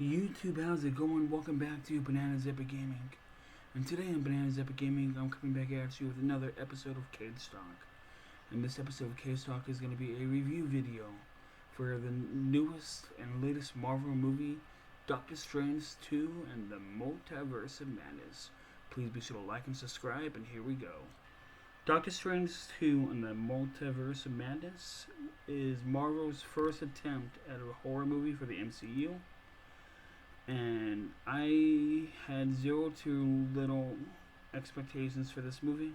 YouTube, how's it going? Welcome back to Bananas Epic Gaming. And today on Bananas Epic Gaming, I'm coming back at you with another episode of Case Talk. And this episode of Case Talk is going to be a review video for the newest and latest Marvel movie, Doctor Strange 2 and the Multiverse of Madness. Please be sure to like and subscribe, and here we go. Doctor Strange 2 and the Multiverse of Madness is Marvel's first attempt at a horror movie for the MCU. And I had zero to little expectations for this movie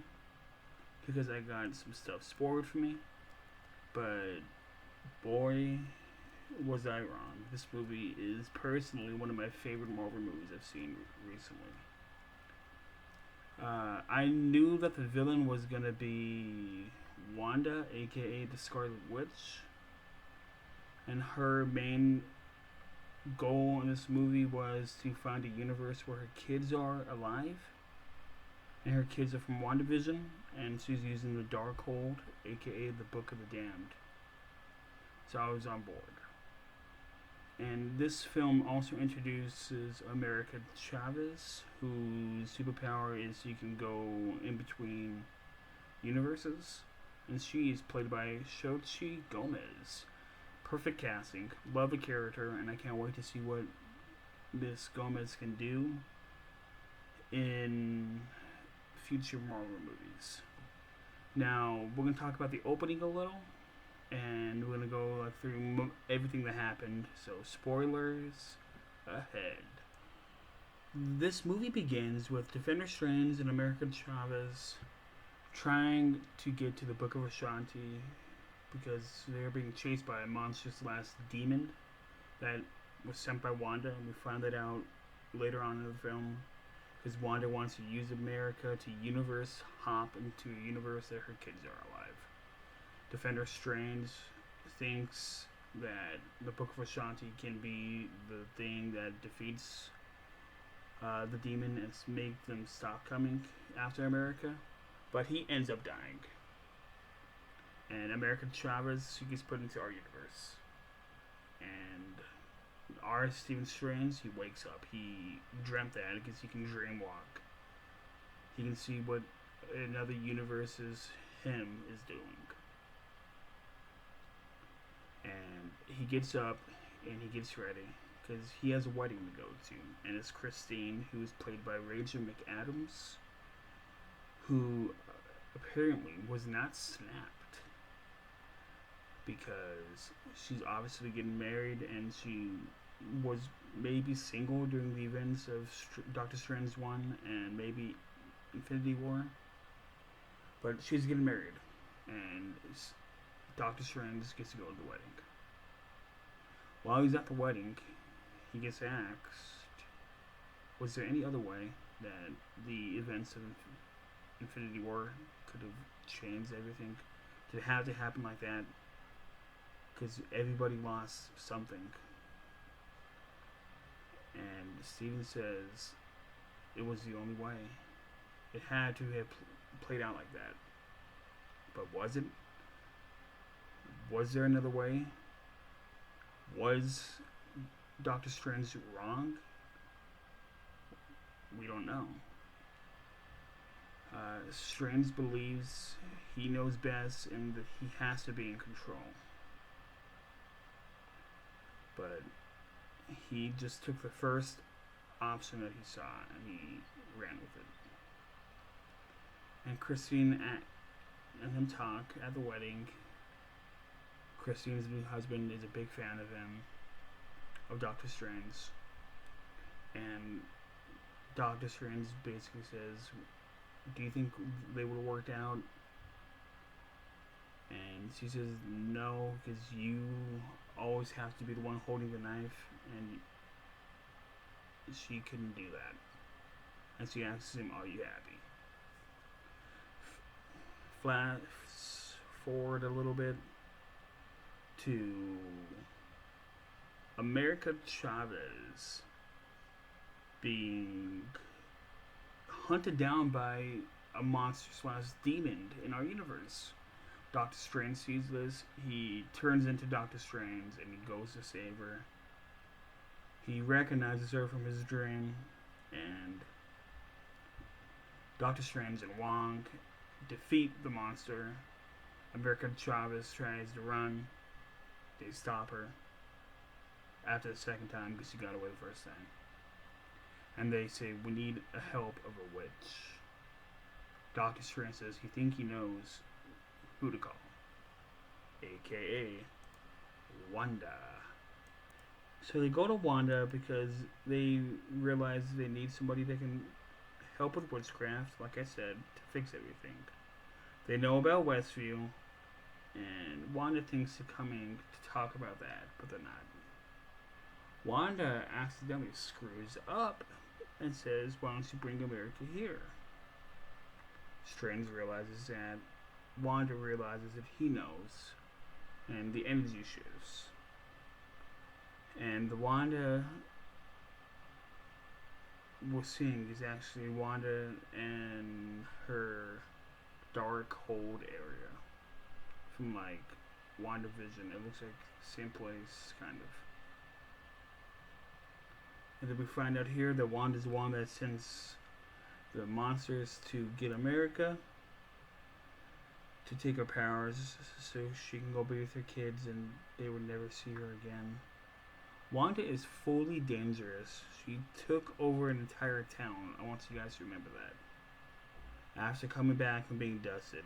because I got some stuff spoiled for me. But boy, was I wrong. This movie is personally one of my favorite Marvel movies I've seen recently. I knew that the villain was going to be Wanda, aka the Scarlet Witch, and her main goal in this movie was to find a universe where her kids are alive, and her kids are from WandaVision, and she's using the Darkhold, aka the Book of the Damned. So I was on board. And this film also introduces America Chavez, whose superpower is she can go in between universes, and she is played by Xochitl Gomez. Perfect casting, love the character, and I can't wait to see what Miss Gomez can do in future Marvel movies. Now, we're going to talk about the opening a little, and we're going to go through everything that happened, so spoilers ahead. This movie begins with Defender Strange and America Chavez trying to get to the Book of Ashanti because they're being chased by a monstrous last demon that was sent by Wanda, and we find that out later on in the film because Wanda wants to use America to universe hop into a universe that her kids are alive. Defender Strange thinks that the Book of Ashanti can be the thing that defeats the demon and make them stop coming after America, but he ends up dying. And America Chavez, she gets put into our universe. And our Stephen Strange, he wakes up. He dreamt that because he can dream walk. He can see what another universe's him is doing. And he gets up and he gets ready because he has a wedding to go to. And it's Christine, who is played by Rachel McAdams, who apparently was not snapped, because she's obviously getting married and she was maybe single during the events of Doctor Strange 1 and maybe Infinity War. But she's getting married, and Doctor Strange gets to go to the wedding. While he's at the wedding, he gets asked, was there any other way that the events of Infinity War could have changed everything? Did it have to happen like that? Because everybody lost something. And Steven says it was the only way. It had to have played out like that. But was it? Was there another way? Was Doctor Strange wrong? We don't know. Strange believes he knows best and that he has to be in control. But he just took the first option that he saw and he ran with it. And Christine and him talk at the wedding. Christine's new husband is a big fan of him, of Doctor Strange. And Doctor Strange basically says, do you think they would have worked out? And she says no, because you always have to be the one holding the knife, and she couldn't do that. And she asks him, are you happy? Flash forward a little bit to America Chavez being hunted down by a monster / demon in our universe. Doctor Strange sees this. He turns into Doctor Strange and he goes to save her. He recognizes her from his dream, and Doctor Strange and Wong defeat the monster. America Chavez tries to run. They stop her after the second time because she got away the first time. And they say, we need a help of a witch. Doctor Strange says he thinks he knows who to call, aka Wanda. So they go to Wanda because they realize they need somebody that can help with witchcraft, like I said, to fix everything. They know about Westview, and Wanda thinks they're coming to talk about that, but they're not. Wanda accidentally screws up and says, why don't you bring America here? Strange realizes that. Wanda realizes that he knows, and the energy shifts. And the Wanda we're seeing is actually Wanda and her dark hold area from like WandaVision. It looks like same place, kind of. And then we find out here that Wanda's the one that sends the monsters to get America, to take her powers so she can go be with her kids and they would never see her again. Wanda is fully dangerous. She took over an entire town. I want you guys to remember that. After coming back from being dusted.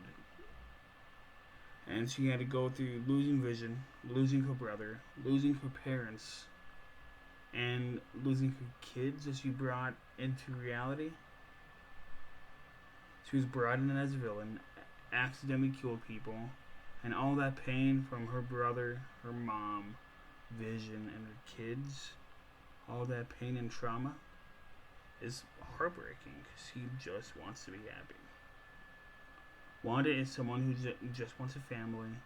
And she had to go through losing Vision, losing her brother, losing her parents, and losing her kids that she brought into reality. She was brought in as a villain, accidentally killed people, and all that pain from her brother, her mom, Vision, and her kids, all that pain and trauma is heartbreaking because she just wants to be happy. Wanda is someone who just wants a family.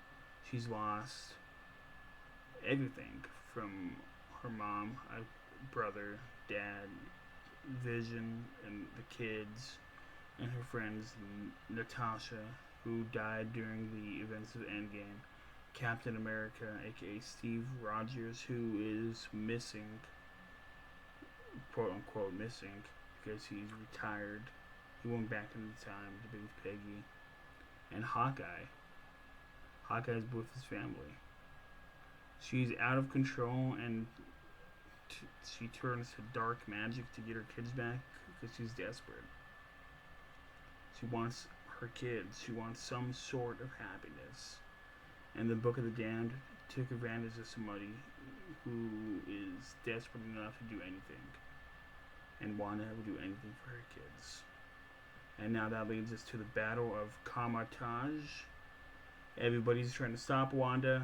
She's lost everything from her mom, brother, dad, Vision, and the kids, and her friends, Natasha, who died during the events of Endgame, Captain America, aka Steve Rogers, who is missing, quote unquote missing, because he's retired. He went back in time to be with Peggy. And Hawkeye. Hawkeye's with his family. She's out of control, and she turns to dark magic to get her kids back because she's desperate. She wants her kids. She wants some sort of happiness. And the Book of the Damned took advantage of somebody who is desperate enough to do anything. And Wanda would do anything for her kids. And now that leads us to the Battle of Kamar-Taj. Everybody's trying to stop Wanda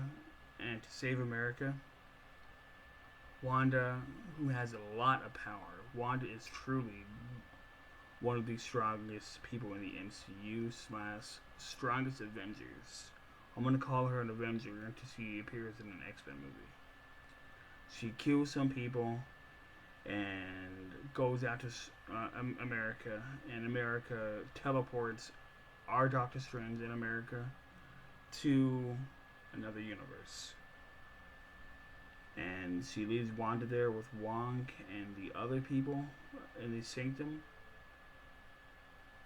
and to save America. Wanda, who has a lot of power. Wanda is truly one of the strongest people in the MCU / strongest Avengers. I'm going to call her an Avenger until she appears in an X-Men movie. She kills some people and goes out to America, and America teleports our Doctor Strange in America to another universe. And she leaves Wanda there with Wong and the other people in the Sanctum,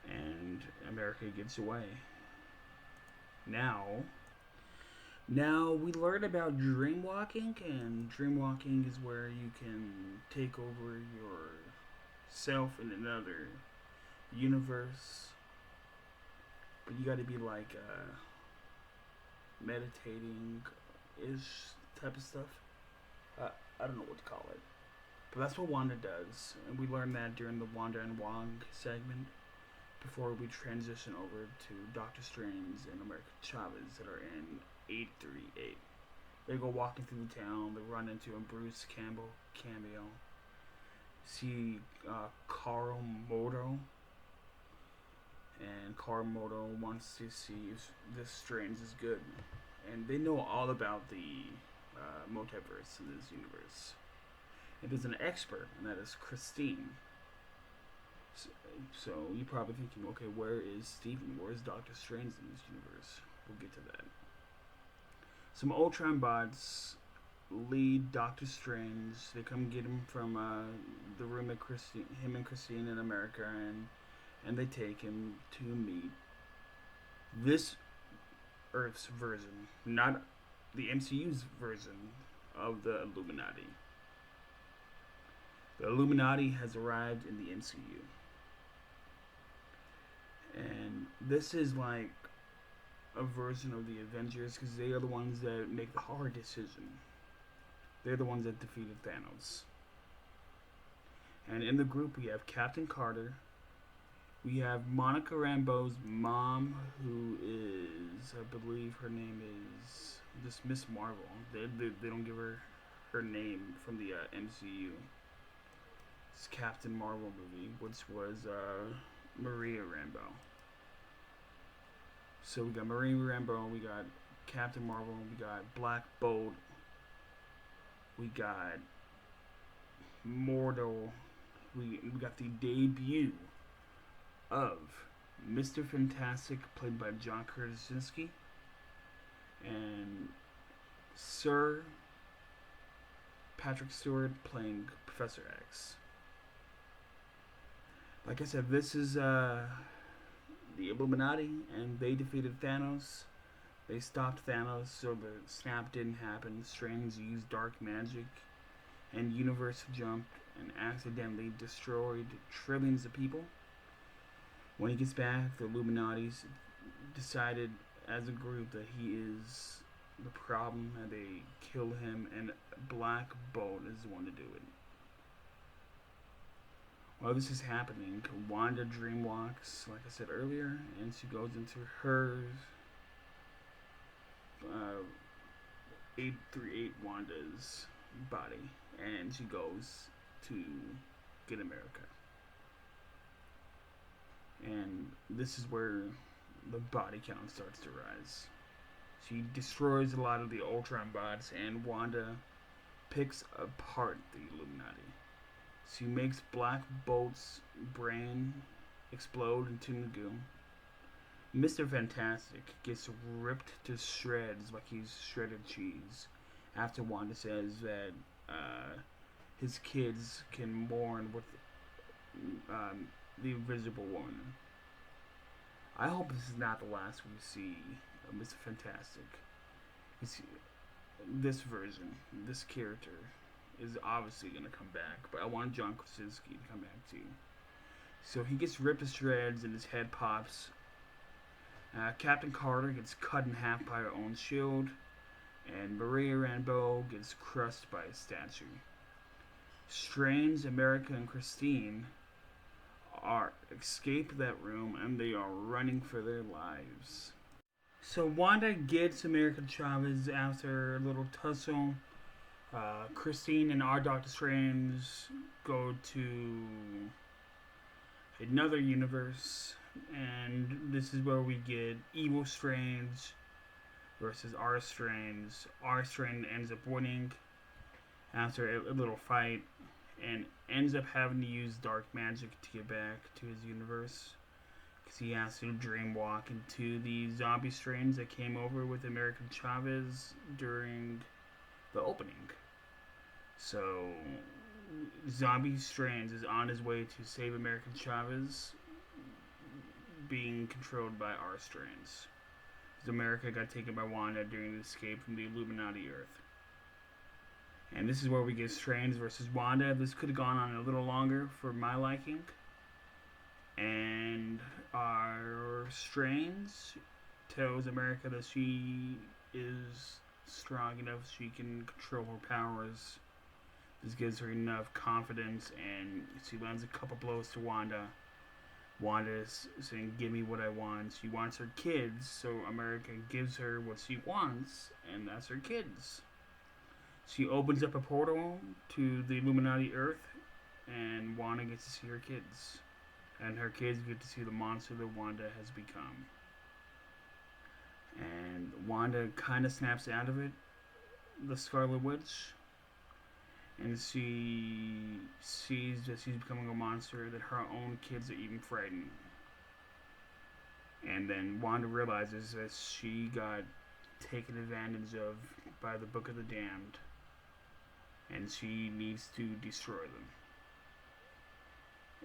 and America gets away. Now we learn about dreamwalking, and dreamwalking is where you can take over yourself in another universe, but you gotta be like meditating-ish type of stuff. I don't know what to call it, but that's what Wanda does, and we learned that during the Wanda and Wong segment before we transition over to Doctor Strange and America Chavez that are in 838. They go walking through the town. They run into a Bruce Campbell cameo. See Carl Modo, and Carl Modo wants to see if this Strange is good, and they know all about the multiverse in this universe. And there's an expert, and that is Christine. So you're probably thinking, okay, where is Steven? Where is Doctor Strange in this universe? We'll get to that. Some Ultron bots lead Doctor Strange. They come get him from the room at him and Christine in America, and they take him to meet this Earth's version, not the MCU's version of the Illuminati. The Illuminati has arrived in the MCU. And this is like a version of the Avengers because they are the ones that make the hard decision. They're the ones that defeated Thanos. And in the group we have Captain Carter. We have Monica Rambeau's mom, who is, I believe her name is just Miss Marvel. They don't give her name from the MCU. It's Captain Marvel movie, which was Maria Rambeau. So we got Maria Rambeau, we got Captain Marvel, we got Black Bolt, we got Mordo, we got the debut of Mr. Fantastic, played by John Krasinski, and Sir Patrick Stewart playing Professor X. Like I said, this is the Illuminati, and they defeated Thanos. They stopped Thanos, so the snap didn't happen. Strange used dark magic, and Universe jumped and accidentally destroyed trillions of people. When he gets back, the Illuminati's decided as a group that he is the problem, and they kill him, and Black Bolt is the one to do it. While this is happening, Wanda dreamwalks, like I said earlier, and she goes into her 838 Wanda's body, and she goes to get America. And this is where the body count starts to rise. She destroys a lot of the Ultron bots, and Wanda picks apart the Illuminati. She makes Black Bolt's brain explode into Nagu. Mr. Fantastic gets ripped to shreds like he's shredded cheese after Wanda says that his kids can mourn with the Invisible Woman. I hope this is not the last we see of Mr. Fantastic. You see, this version, this character, is obviously going to come back, but I want John Krasinski to come back too. So he gets ripped to shreds and his head pops. Captain Carter gets cut in half by her own shield, and Maria Rambeau gets crushed by a statue. Strange, America, and Christine escape that room, and they are running for their lives. So Wanda gets America Chavez after a little tussle. Christine and our Doctor Strange go to another universe, and this is where we get Evil Strange versus our Strange. Our Strange ends up winning after a little fight, and ends up having to use dark magic to get back to his universe, because he has to dreamwalk into the zombie Strange that came over with American Chavez during the opening. So Zombie Strange is on his way to save American Chavez, being controlled by our Strange. America got taken by Wanda during the escape from the Illuminati Earth. And this is where we get Strange versus Wanda. This could have gone on a little longer for my liking. And our Strange tells America that she is strong enough she can control her powers. This gives her enough confidence, and she lands a couple blows to Wanda. Wanda is saying, "Give me what I want." She wants her kids, so America gives her what she wants, and that's her kids. She opens up a portal to the Illuminati Earth, and Wanda gets to see her kids. And her kids get to see the monster that Wanda has become. And Wanda kind of snaps out of it, the Scarlet Witch, and she sees that she's becoming a monster, that her own kids are even frightened. And then Wanda realizes that she got taken advantage of by the Book of the Damned. and she needs to destroy them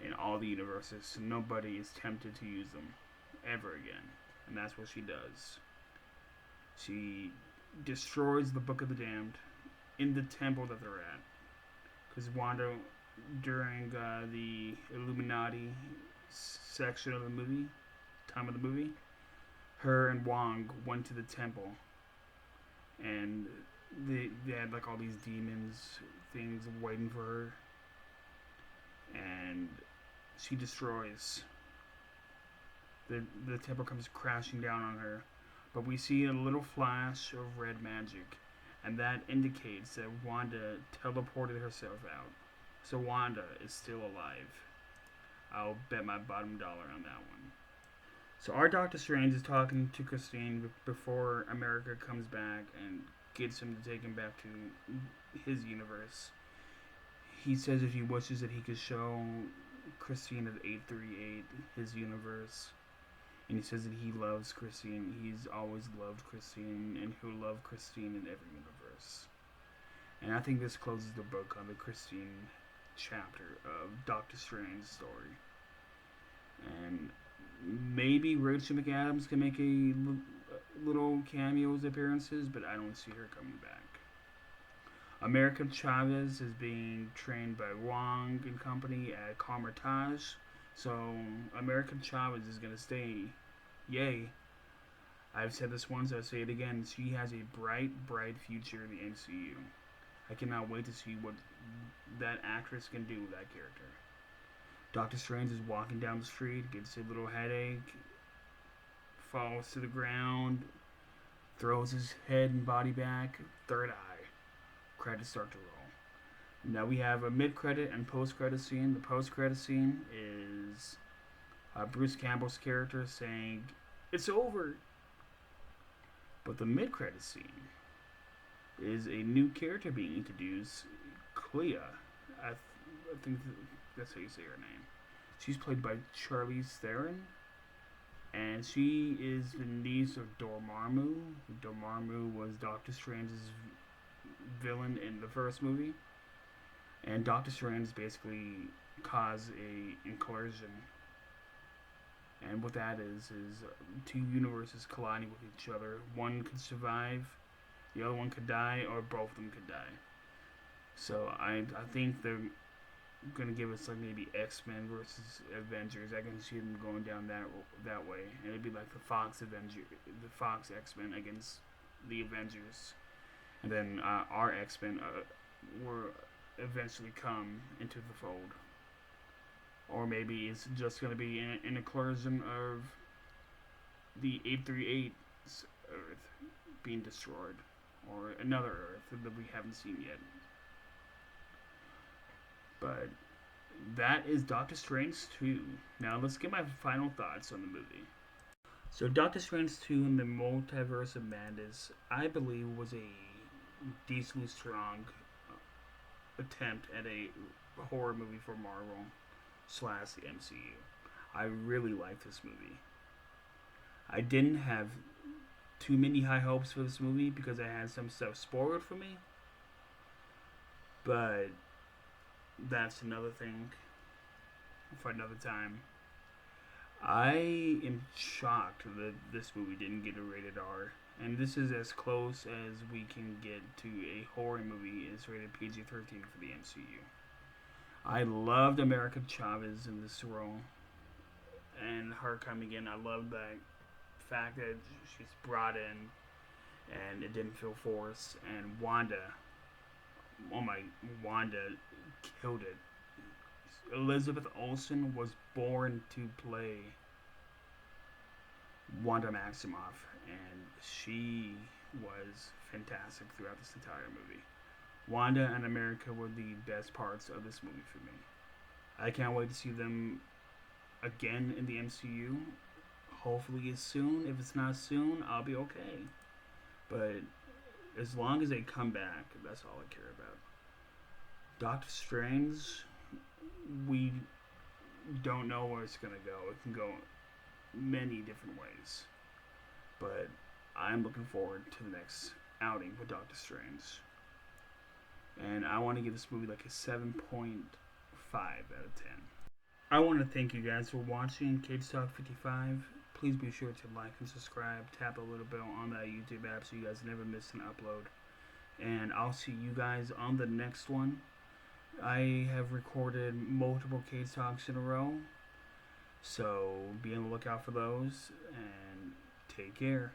in all the universes, so nobody is tempted to use them ever again. And that's what she does. She destroys the Book of the Damned in the temple that they're at. Because Wanda, during the Illuminati section of the movie, time of the movie, her and Wong went to the temple, and they had like all these demons things waiting for her, and she destroys the temple, comes crashing down on her, but we see a little flash of red magic, and that indicates that Wanda teleported herself out. So Wanda is still alive. I'll bet my bottom dollar on that one. So our Doctor Strange is talking to Christine before America comes back and gets him to take him back to his universe. He says if he wishes that he could show Christine at 838 his universe. And he says that he loves Christine. He's always loved Christine, and he'll love Christine in every universe. And I think this closes the book on the Christine chapter of Doctor Strange's story. And maybe Rachel McAdams can make a little cameos appearances, but I don't see her coming back. America Chavez is being trained by Wong and company at Carmitage. So America Chavez is going to stay. Yay. I've said this once, I'll say it again. She has a bright, bright future in the MCU. I cannot wait to see what that actress can do with that character. Doctor Strange is walking down the street, gets a little headache, falls to the ground, throws his head and body back, third eye. Credits start to roll. Now we have a mid-credit and post-credit scene. The post-credit scene is Bruce Campbell's character saying, "It's over." But the mid-credit scene is a new character being introduced, Clea. I think that's how you say her name. She's played by Charlize Theron, and she is the niece of Dormammu. Dormammu was Doctor Strange's villain in the first movie, and Doctor Strange basically caused a incursion, and what that is two universes colliding with each other. One could survive, the other one could die, or both of them could die. So I think they're gonna give us like maybe X-Men versus Avengers. I can see them going down that way, and it'd be like the Fox X-Men against the Avengers, and then our X-Men will eventually come into the fold. Or maybe it's just going to be an incursion of the 838's Earth being destroyed, or another Earth that we haven't seen yet. But that is Doctor Strange 2. Now let's get my final thoughts on the movie. So Doctor Strange 2 and the Multiverse of Madness, I believe, was a decently strong attempt at a horror movie for Marvel / the MCU. I really liked this movie. I didn't have too many high hopes for this movie because I had some stuff spoiled for me, but that's another thing for another time. I am shocked that this movie didn't get a rated R, and this is as close as we can get to a horror movie. It's rated PG-13 for the MCU. I loved America Chavez in this role, and her coming in. I loved that fact that she's brought in, and it didn't feel forced. And Wanda killed it. Elizabeth Olsen was born to play Wanda Maximoff, and she was fantastic throughout this entire movie. Wanda and America were the best parts of this movie for me. I can't wait to see them again in the MCU. Hopefully it's soon. If it's not soon, I'll be okay. But as long as they come back, that's all I care about. Doctor Strange, we don't know where it's going to go. It can go many different ways. But I'm looking forward to the next outing with Doctor Strange. and I want to give this movie like a 7.5 out of 10. I want to thank you guys for watching Cage Talk 55. Please be sure to like and subscribe. Tap a little bell on that YouTube app so you guys never miss an upload. And I'll see you guys on the next one. I have recorded multiple Cage Talks in a row, so be on the lookout for those, and take care.